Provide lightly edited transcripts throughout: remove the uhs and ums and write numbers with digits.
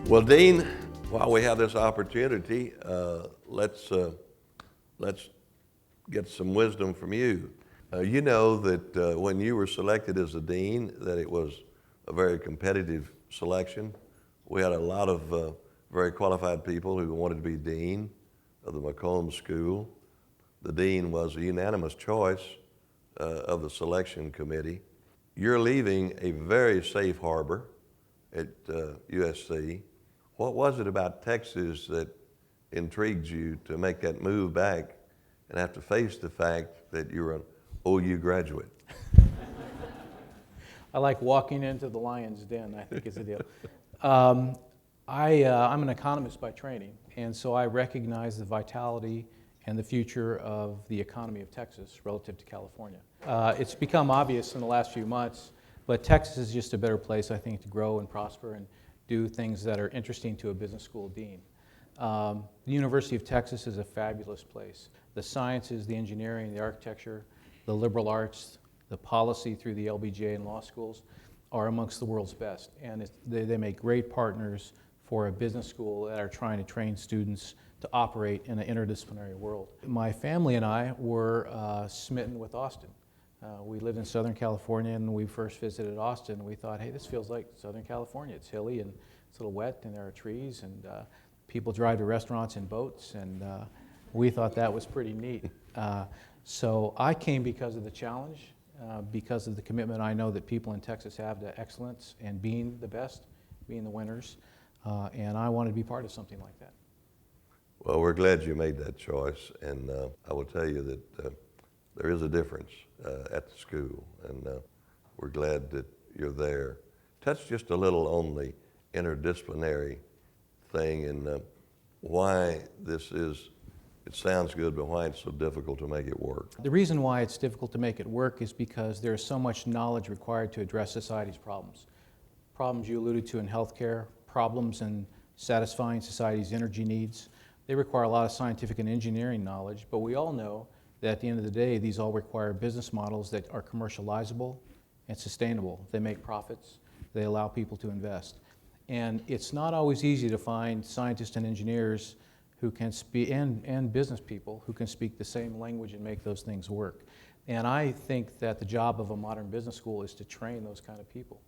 Well, Dean, while we have this opportunity, let's get some wisdom from you. You know that when you were selected as the dean, that it was a very competitive selection. We had a lot of very qualified people who wanted to be dean of the McCombs School. The dean was a unanimous choice of the selection committee. You're leaving a very safe harbor at USC. What was it about Texas that intrigued you to make that move back and have to face the fact that you're an OU graduate? I like walking into the lion's den, I think is the deal. I'm an economist by training, and so I recognize the vitality and the future of the economy of Texas relative to California. It's become obvious in the last few months, but Texas is just a better place, I think, to grow and prosper and do things that are interesting to a business school dean. The University of Texas is a fabulous place. The sciences, the engineering, the architecture, the liberal arts, the policy through the LBJ and law schools are amongst the world's best. And they make great partners for a business school that are trying to train students to operate in an interdisciplinary world. My family and I were smitten with Austin. We lived in Southern California, and when we first visited Austin, we thought, hey, this feels like Southern California. It's hilly and it's a little wet, and there are trees, and people drive to restaurants in boats, and we thought that was pretty neat. So I came because of the challenge, because of the commitment I know that people in Texas have to excellence and being the best, being the winners, and I wanted to be part of something like that. Well, we're glad you made that choice, and I will tell you that there is a difference at the school, and we're glad that you're there. Touch just a little on the interdisciplinary thing and why this is, it sounds good, but why it's so difficult to make it work. The reason why it's difficult to make it work is because there's so much knowledge required to address society's problems. Problems you alluded to in healthcare, problems in satisfying society's energy needs. They require a lot of scientific and engineering knowledge, but we all know that at the end of the day, these all require business models that are commercializable and sustainable. They make profits, they allow people to invest. And it's not always easy to find scientists and engineers who can speak, and business people who can speak the same language and make those things work. And I think that the job of a modern business school is to train those kind of people.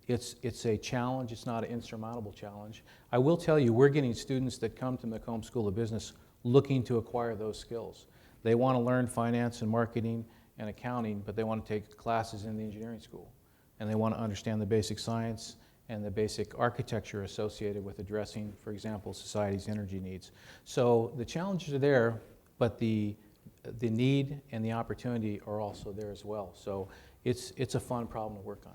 It's a challenge, it's not an insurmountable challenge. I will tell you, we're getting students that come to McCombs School of Business looking to acquire those skills. They want to learn finance and marketing and accounting, but they want to take classes in the engineering school. And they want to understand the basic science and the basic architecture associated with addressing, for example, society's energy needs. So the challenges are there, but the need and the opportunity are also there as well. So it's a fun problem to work on.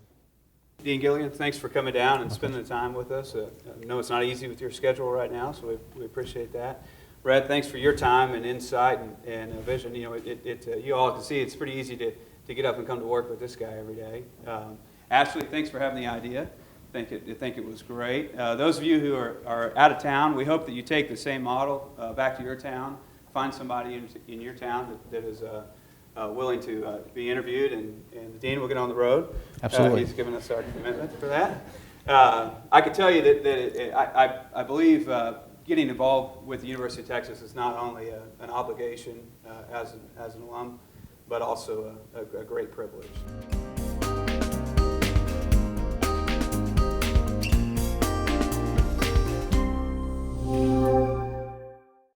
Dean Gilligan, thanks for coming down and spending the time with us. I know it's not easy with your schedule right now, so we appreciate that. Brad, thanks for your time and insight and vision. You know, you all can see it's pretty easy to get up and come to work with this guy every day. Ashley, thanks for having the idea. I think it was great. Those of you who are out of town, we hope that you take the same model back to your town. Find somebody in your town that is willing to be interviewed, and the dean will get on the road. Absolutely. He's given us our commitment for that. I can tell you that I believe getting involved with the University of Texas is not only an obligation as an alum, but also a great privilege.